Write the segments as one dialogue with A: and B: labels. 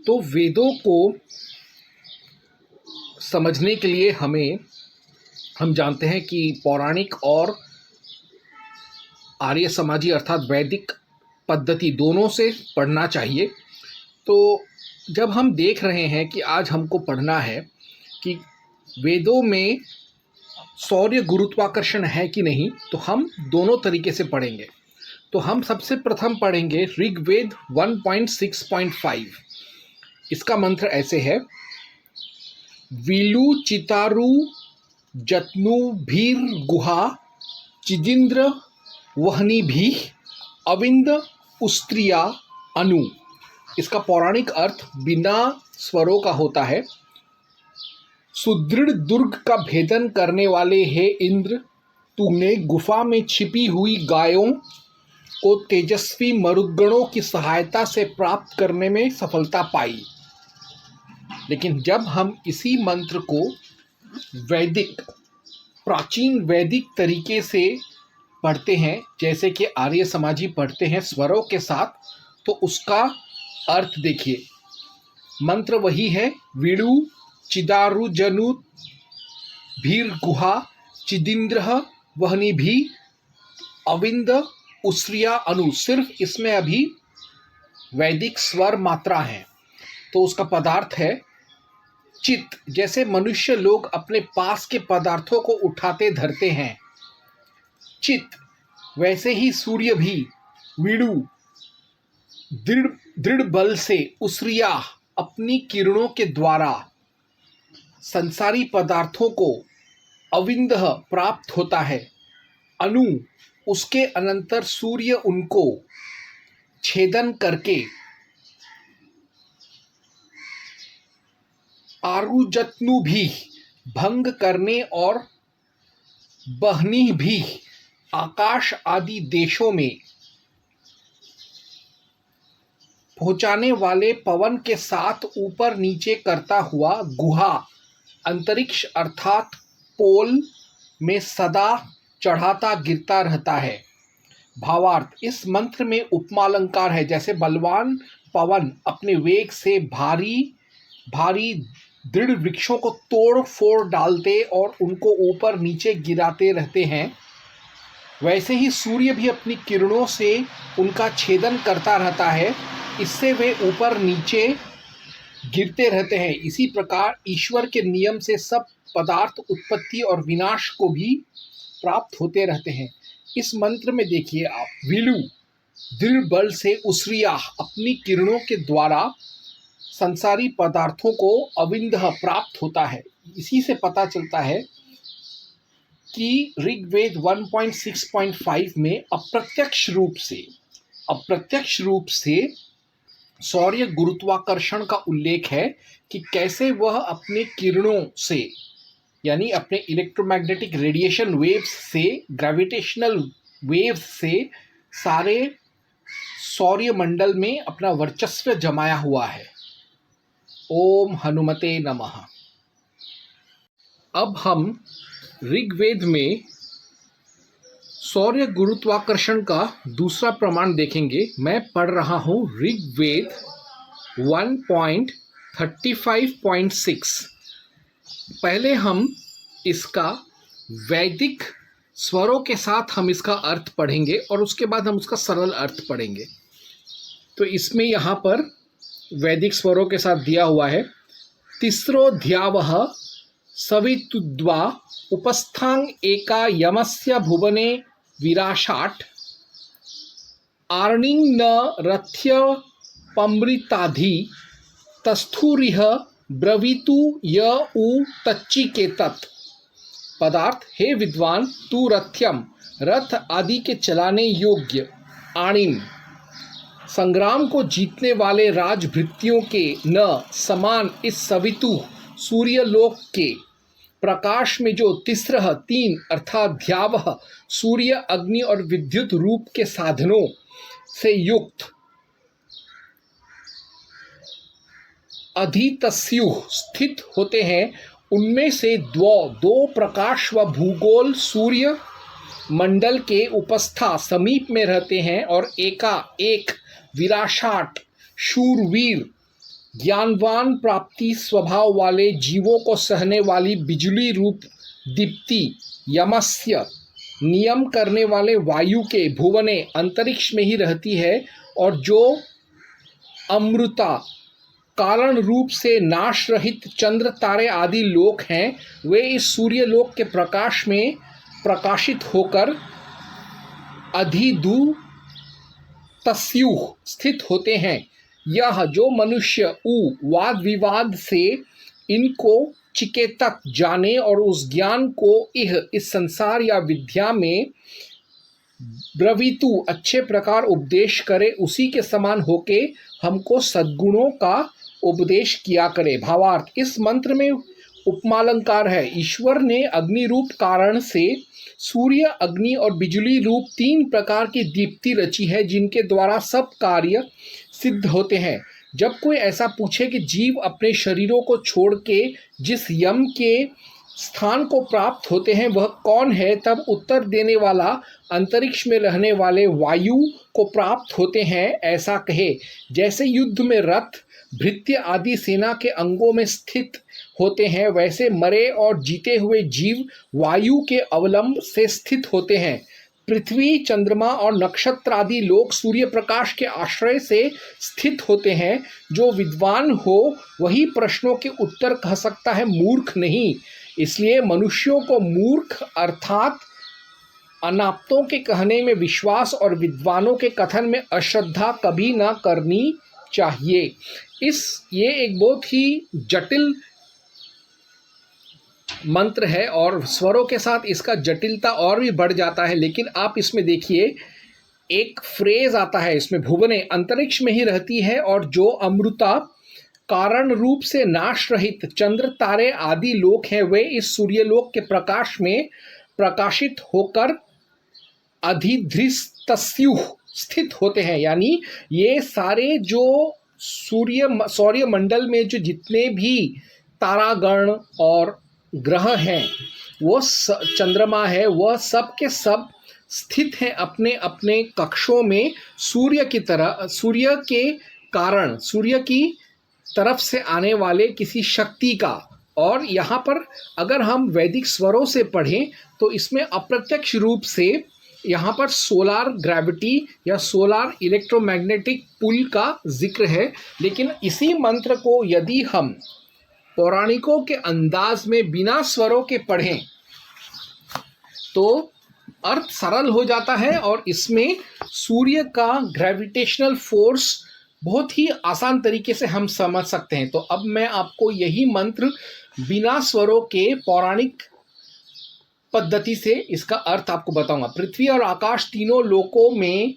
A: तो वेदों को समझने के लिए हम जानते हैं कि पौराणिक और आर्य समाजी अर्थात वैदिक पद्धति दोनों से पढ़ना चाहिए। तो जब हम देख रहे हैं कि आज हमको पढ़ना है कि वेदों में सौर्य गुरुत्वाकर्षण है कि नहीं, तो हम दोनों तरीके से पढ़ेंगे। तो हम सबसे प्रथम पढ़ेंगे ऋग्वेद 1.6.5। इसका मंत्र ऐसे है, वीलु चितारु जत्नु भीर गुहा चिदिंद्र वहनी भी अविंद उस्त्रिया अनु। इसका पौराणिक अर्थ बिना स्वरों का होता है। सुदृढ़ दुर्ग का भेदन करने वाले हे इंद्र, तूने गुफा में छिपी हुई गायों को तेजस्वी मरुद्गणों की सहायता से प्राप्त करने में सफलता पाई। लेकिन जब हम इसी मंत्र को प्राचीन वैदिक तरीके से पढ़ते हैं, जैसे कि आर्य समाजी पढ़ते हैं स्वरों के साथ, तो उसका अर्थ देखिए। मंत्र वही है, वीणु चिदारु जनु भीर गुहा चिदिंद्र वहनी भी अविंद उस्रिया अनु। सिर्फ इसमें अभी वैदिक स्वर मात्रा है। तो उसका पदार्थ है चित। जैसे मनुष्य लोग अपने पास के पदार्थों को उठाते धरते हैं, चित, वैसे ही सूर्य भी वीणु दृढ़ बल से उस्रिया अपनी किरणों के द्वारा संसारी पदार्थों को अविंदः प्राप्त होता है। अनु, उसके अनंतर सूर्य उनको छेदन करके आरुजत्नु भी भंग करने और बहनी भी आकाश आदि देशों में पहुंचाने वाले पवन के साथ ऊपर नीचे करता हुआ गुहा अंतरिक्ष अर्थात पोल में सदा चढ़ाता गिरता रहता है। भावार्थ, इस मंत्र में उपमालंकार है। जैसे बलवान पवन अपने वेग से भारी दृढ़ वृक्षों को तोड़ फोड़ डालते और उनको ऊपर नीचे गिराते रहते हैं, वैसे ही सूर्य भी अपनी किरणों से उनका छेदन करता रहता है। इससे वे ऊपर नीचे गिरते रहते हैं। इसी प्रकार ईश्वर के नियम से सब पदार्थ उत्पत्ति और विनाश को भी प्राप्त होते रहते हैं। इस मंत्र में देखिए आप, विलु दृढ़ बल से उस्रिया अपनी किरणों के द्वारा संसारी पदार्थों को अविंदः प्राप्त होता है। इसी से पता चलता है कि ऋग्वेद 1.6.5 में अप्रत्यक्ष रूप से सौर्य गुरुत्वाकर्षण का उल्लेख है कि कैसे वह अपने किरणों से, यानी अपने इलेक्ट्रोमैग्नेटिक रेडिएशन वेव्स से, ग्रेविटेशनल वेव्स से सारे सौर्यमंडल में अपना वर्चस्व जमाया हुआ है। ओम हनुमते नमः। अब हम ऋग्वेद में सौर्य गुरुत्वाकर्षण का दूसरा प्रमाण देखेंगे। मैं पढ़ रहा हूँ ऋग्वेद 1.35.6। पहले हम इसका वैदिक स्वरों के साथ हम इसका अर्थ पढ़ेंगे और उसके बाद हम उसका सरल अर्थ पढ़ेंगे। तो इसमें यहाँ पर वैदिक स्वरों के साथ दिया हुआ है, तिस्रो ध्यावः सवितुद्वा उपस्थांग एका यमस्य भुवने विराशाट आर्णिंग न रथ्य पमृताधि तस्थुरिह ब्रवीतु य उ तच्चिकेतत। पदार्थ, हे विद्वान, तू रथ्यम रथ आदि के चलाने योग्य, आणिम संग्राम को जीतने वाले राजभृत्यों के न समान इस सवितु सूर्यलोक के प्रकाश में जो तिस्रह तीन अर्थात ध्यावह सूर्य, अग्नि और विद्युत रूप के साधनों से युक्त अधितस्युः स्थित होते हैं, उनमें से दो प्रकाश व भूगोल सूर्य मंडल के उपस्था समीप में रहते हैं और एक विराशाट शूरवीर ज्ञानवान प्राप्ति स्वभाव वाले जीवों को सहने वाली बिजली रूप दीप्ति यमस्य नियम करने वाले वायु के भुवने अंतरिक्ष में ही रहती है, और जो अमृता कारण रूप से नाश रहित चंद्र तारे आदि लोक हैं, वे इस सूर्य लोक के प्रकाश में प्रकाशित होकर अधिदू तस्युः स्थित होते हैं। यह जो मनुष्य वाद विवाद से इनको चिकेतत जाने और उस ज्ञान को इस संसार या विद्या में ब्रवीतु अच्छे प्रकार उपदेश करे, उसी के समान होके हमको सद्गुणों का उपदेश किया करे। भावार्थ, इस मंत्र में उपमालंकार है। ईश्वर ने अग्नि रूप कारण से सूर्य, अग्नि और बिजली रूप तीन प्रकार की दीप्ति रची है, जिनके द्वारा सब कार्य सिद्ध होते हैं। जब कोई ऐसा पूछे कि जीव अपने शरीरों को छोड़ के जिस यम के स्थान को प्राप्त होते हैं वह कौन है, तब उत्तर देने वाला अंतरिक्ष में रहने वाले वायु को प्राप्त होते हैं ऐसा कहे। जैसे युद्ध में रथ, भृत्य आदि सेना के अंगों में स्थित होते हैं, वैसे मरे और जीते हुए जीव वायु के अवलंब से स्थित होते हैं। पृथ्वी, चंद्रमा और नक्षत्र आदि लोग सूर्य प्रकाश के आश्रय से स्थित होते हैं। जो विद्वान हो वही प्रश्नों के उत्तर कह सकता है, मूर्ख नहीं। इसलिए मनुष्यों को मूर्ख अर्थात अनाप्तों के कहने में विश्वास और विद्वानों के कथन में अश्रद्धा कभी न करनी चाहिए। ये एक बहुत ही जटिल मंत्र है और स्वरों के साथ इसका जटिलता और भी बढ़ जाता है। लेकिन आप इसमें देखिए, एक फ्रेज आता है इसमें, भुवने अंतरिक्ष में ही रहती है और जो अमृता कारण रूप से नाश रहित चंद्र तारे आदि लोक हैं, वे इस सूर्यलोक के प्रकाश में प्रकाशित होकर अधिधृतस्युः स्थित होते हैं। यानी ये सारे जो सौर्य मंडल में जो जितने भी तारागण और ग्रह हैं, वो चंद्रमा है, वह सब के सब स्थित हैं अपने अपने कक्षों में सूर्य की तरह, सूर्य के कारण, सूर्य की तरफ से आने वाले किसी शक्ति का। और यहाँ पर अगर हम वैदिक स्वरों से पढ़ें तो इसमें अप्रत्यक्ष रूप से यहाँ पर सोलार ग्रेविटी या सोलार इलेक्ट्रोमैग्नेटिक पुल का जिक्र है। लेकिन इसी मंत्र को यदि हम पौराणिकों के अंदाज में बिना स्वरों के पढ़ें तो अर्थ सरल हो जाता है और इसमें सूर्य का ग्रेविटेशनल फोर्स बहुत ही आसान तरीके से हम समझ सकते हैं। तो अब मैं आपको यही मंत्र बिना स्वरों के पौराणिक पद्धति से इसका अर्थ आपको बताऊंगा। पृथ्वी और आकाश तीनों लोकों में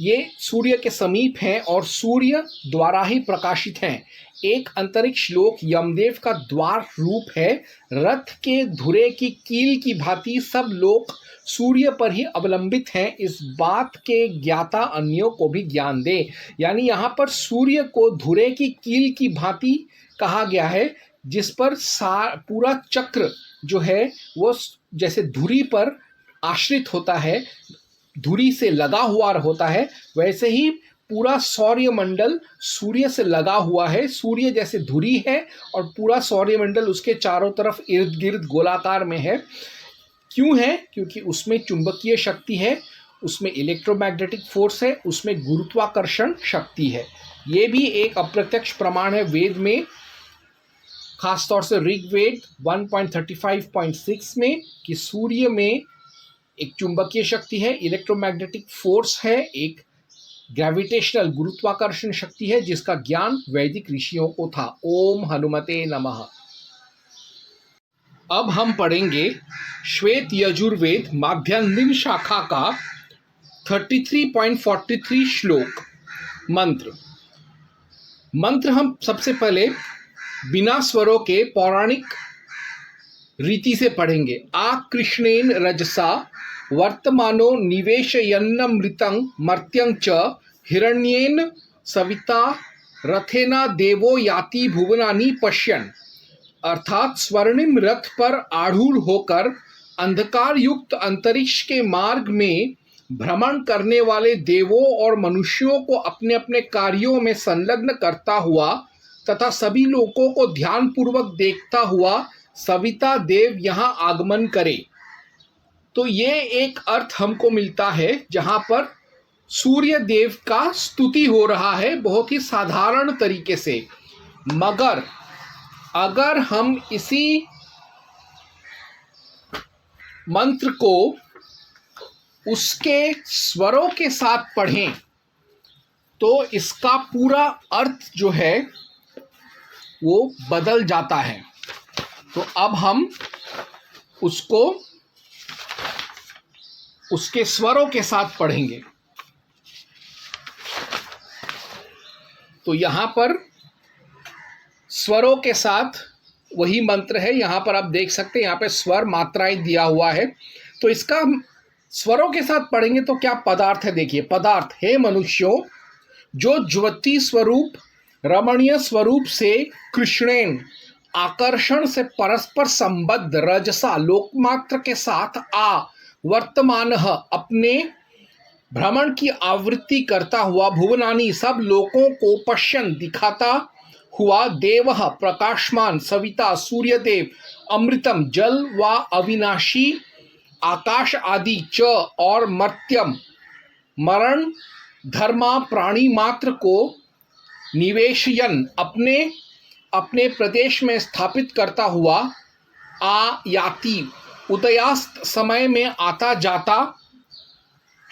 A: ये सूर्य के समीप हैं और सूर्य द्वारा ही प्रकाशित हैं। एक अंतरिक्ष लोक यमदेव का द्वार रूप है। रथ के धुरे की कील की भांति सब लोग सूर्य पर ही अवलंबित हैं। इस बात के ज्ञाता अन्यों को भी ज्ञान दे। यानी यहाँ पर सूर्य को धुरे की कील की भांति कहा गया है, जिस पर पूरा चक्र जो है वो जैसे धुरी पर आश्रित होता है, धुरी से लगा हुआ होता है, वैसे ही पूरा सौर्य मंडल सूर्य से लगा हुआ है। सूर्य जैसे धुरी है और पूरा सौर्य मंडल उसके चारों तरफ इर्द गिर्द गोलाकार में है। क्यों है? क्योंकि उसमें चुंबकीय शक्ति है, उसमें इलेक्ट्रोमैग्नेटिक फोर्स है, उसमें गुरुत्वाकर्षण शक्ति है। ये भी एक अप्रत्यक्ष प्रमाण है वेद में, खासतौर से ऋग्वेद 1.35.6 में, कि सूर्य में एक चुंबकीय शक्ति है, इलेक्ट्रोमैग्नेटिक फोर्स है, एक ग्रेविटेशनल गुरुत्वाकर्षण शक्ति है, जिसका ज्ञान वैदिक ऋषियों को था। ओम हनुमते नमः। अब हम पढ़ेंगे श्वेत यजुर्वेद माध्यान्ह शाखा का 33.43 श्लोक मंत्र। मंत्र हम सबसे पहले बिना स्वरों के पौराणिक रीति से पढ़ेंगे। आ कृष्णेन रजसा वर्तमानो निवेशयन्नमृतं मर्त्यं च हिरण्येन सविता रथेना देवो याति भुवनानि पश्यन्। अर्थात स्वर्णिम रथ पर आरूढ़ होकर अंधकार युक्त अंतरिक्ष के मार्ग में भ्रमण करने वाले देवों और मनुष्यों को अपने अपने कार्यों में संलग्न करता हुआ तथा सभी लोगों को ध्यानपूर्वक देखता हुआ सविता देव यहाँ आगमन करे। तो ये एक अर्थ हमको मिलता है जहाँ पर सूर्य देव का स्तुति हो रहा है बहुत ही साधारण तरीके से, मगर अगर हम इसी मंत्र को उसके स्वरों के साथ पढ़ें तो इसका पूरा अर्थ जो है वो बदल जाता है। तो अब हम उसको उसके स्वरों के साथ पढ़ेंगे। तो यहाँ पर स्वरों के साथ वही मंत्र है। यहाँ पर आप देख सकते हैं, यहाँ पे स्वर मात्राएं दिया हुआ है। तो इसका स्वरों के साथ पढ़ेंगे तो क्या पदार्थ है, देखिए। पदार्थ है मनुष्यों जो ज्योति स्वरूप रमणीय स्वरूप से कृष्णेन आकर्षण से परस्पर संबद्ध रजसा लोकमात्र के साथ आ वर्तमान अपने भ्रमण की आवृत्ति करता हुआ भुवनानी सब लोगों को पश्यन दिखाता हुआ देव प्रकाशमान सविता सूर्यदेव अमृतम जल व अविनाशी आकाश आदि च और मर्त्यम मरण धर्मा प्राणी मात्र को निवेशयन अपने अपने प्रदेश में स्थापित करता हुआ आ याति उदयास्त समय में आता जाता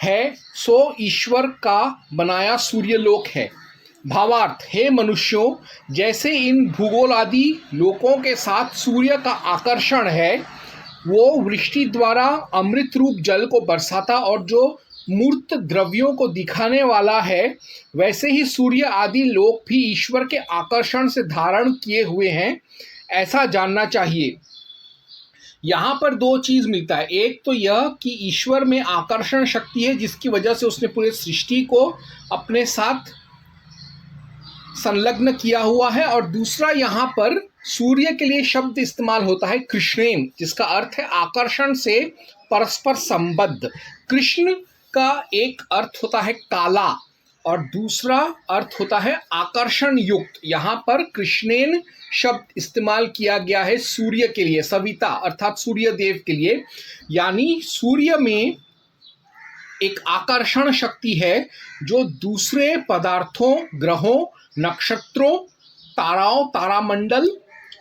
A: है, सो ईश्वर का बनाया सूर्यलोक है। भावार्थ है मनुष्यों जैसे इन भूगोल आदि लोकों के साथ सूर्य का आकर्षण है, वो वृष्टि द्वारा अमृत रूप जल को बरसाता और जो मूर्त द्रव्यों को दिखाने वाला है, वैसे ही सूर्य आदि लोक भी ईश्वर के आकर्षण से धारण किए हुए हैं, ऐसा जानना चाहिए। यहाँ पर दो चीज मिलता है। एक तो यह कि ईश्वर में आकर्षण शक्ति है जिसकी वजह से उसने पूरे सृष्टि को अपने साथ संलग्न किया हुआ है, और दूसरा यहाँ पर सूर्य के लिए शब्द इस्तेमाल होता है कृष्णेन, जिसका अर्थ है आकर्षण से परस्पर संबद्ध। कृष्ण का एक अर्थ होता है काला और दूसरा अर्थ होता है आकर्षण युक्त। यहाँ पर कृष्णेन शब्द इस्तेमाल किया गया है सूर्य के लिए, सविता अर्थात सूर्य देव के लिए। यानी सूर्य में एक आकर्षण शक्ति है जो दूसरे पदार्थों, ग्रहों, नक्षत्रों, ताराओं, तारामंडल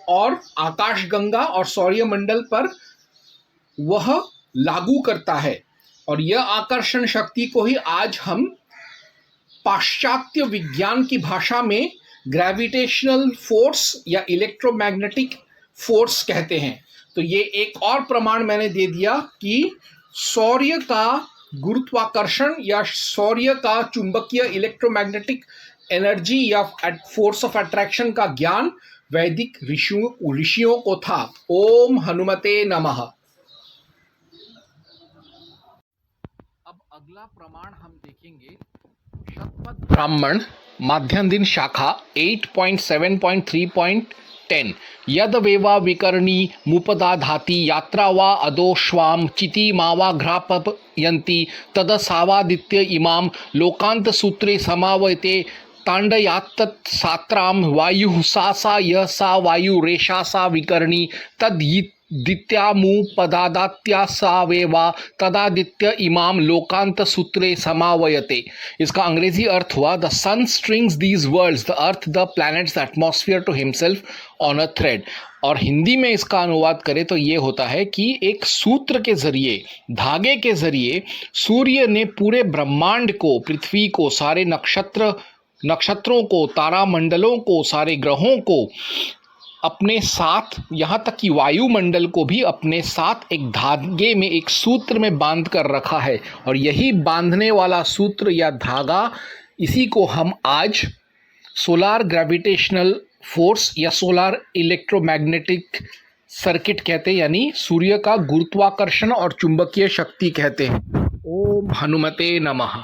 A: और आकाशगंगा और सौर्यमंडल पर वह लागू करता है। और यह आकर्षण शक्ति को ही आज हम पाश्चात्य विज्ञान की भाषा में ग्रेविटेशनल फोर्स या इलेक्ट्रोमैग्नेटिक फोर्स कहते हैं। तो ये एक और प्रमाण मैंने दे दिया कि सौर्य का गुरुत्वाकर्षण या सौर्य का चुंबकीय इलेक्ट्रोमैग्नेटिक एनर्जी या फोर्स ऑफ अट्रैक्शन का ज्ञान वैदिक ऋषियों को था। ओम हनुमते नमः। अब अगला प्रमाण हम देखेंगे शतपथ ब्राह्मण माध्यान्ह शाखा 8.7.3.10 यद वेवा विकर्णी मुपदाधाति यात्रा वा अदोश्वाम चिति मावा घ्रापयन्ति तद सावादित्य इमाम लोकांत सूत्रे समावयते तांडयात्तत् सात्राम वायु सा सा य सा वायु रेषा सा विकर्णी तद दित्यामु पदादात्या सावेवा तदादित्य इमाम लोकांत सूत्रे समावयते। इसका अंग्रेजी अर्थ हुआ the sun strings these worlds the earth the planets atmosphere to himself on a thread. और हिंदी में इसका अनुवाद करें तो ये होता है कि एक सूत्र के जरिए, धागे के जरिए सूर्य ने पूरे ब्रह्मांड को, पृथ्वी को, सारे नक्षत्रों को, तारामंडलों को, सारे ग्रहों को अपने साथ, यहाँ तक कि वायुमंडल को भी अपने साथ एक धागे में, एक सूत्र में बांध कर रखा है। और यही बांधने वाला सूत्र या धागा, इसी को हम आज सोलार ग्रेविटेशनल फोर्स या सोलार इलेक्ट्रोमैग्नेटिक सर्किट कहते हैं, यानी सूर्य का गुरुत्वाकर्षण और चुंबकीय शक्ति कहते हैं। ओम हनुमते नमः।